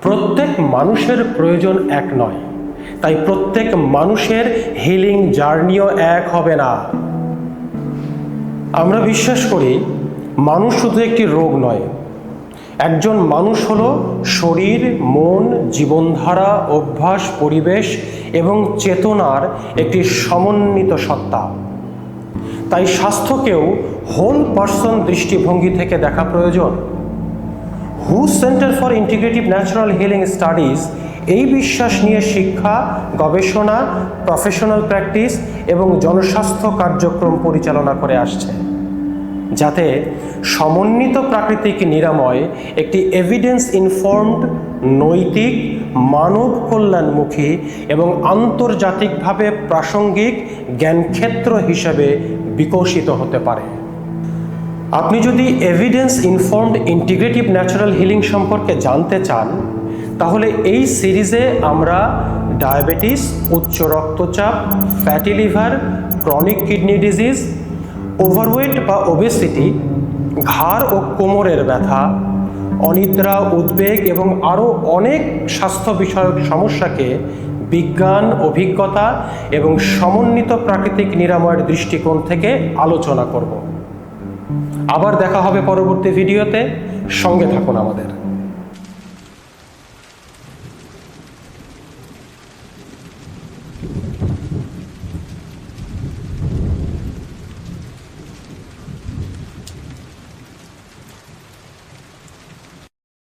প্রত্যেক মানুষের প্রয়োজন এক নয়, তাই প্রত্যেক মানুষের হিলিং জার্নিও এক হবে না। আমরা বিশ্বাস করি মানুষ শুধু একটি রোগ নয়, একজন মানুষ হলো শরীর, মন, জীবনধারা, অভ্যাস, পরিবেশ এবং চেতনার একটি সমন্বিত সত্তা। তাই স্বাস্থ্যকেও হোল পার্সন দৃষ্টিভঙ্গি থেকে দেখা প্রয়োজন। Who center for integrative natural healing studies এই বিশ্বাস নিয়ে শিক্ষা, গবেষণা, প্রফেশনাল প্র্যাকটিস এবং জনস্বাস্থ্য কার্যক্রম পরিচালনা করে আসছে, যাতে সমন্বিত প্রাকৃতিক নিরাময় একটি এভিডেন্স ইনফর্মড, নৈতিক, মানব কল্যাণমুখী এবং আন্তর্জাতিকভাবে প্রাসঙ্গিক জ্ঞানক্ষেত্র হিসেবে বিকশিত হতে পারে। আপনি যদি evidence informed integrative natural healing সম্পর্কে জানতে চান, তাহলে এই সিরিজে আমরা ডায়াবেটিস, উচ্চ রক্তচাপ, fatty liver, chronic kidney disease, overweight বা ওবেসিটি, ঘাড় ও কোমরের ব্যথা, অনিদ্রা, উদ্বেগ এবং আরও অনেক স্বাস্থ্য বিষয়ক সমস্যাকে বিজ্ঞান, অভিজ্ঞতা এবং সমন্বিত প্রাকৃতিক নিরাময়ের দৃষ্টিকোণ থেকে আলোচনা করব। আবার দেখা হবে পরবর্তী ভিডিওতে। সঙ্গে থাকুন আমাদের।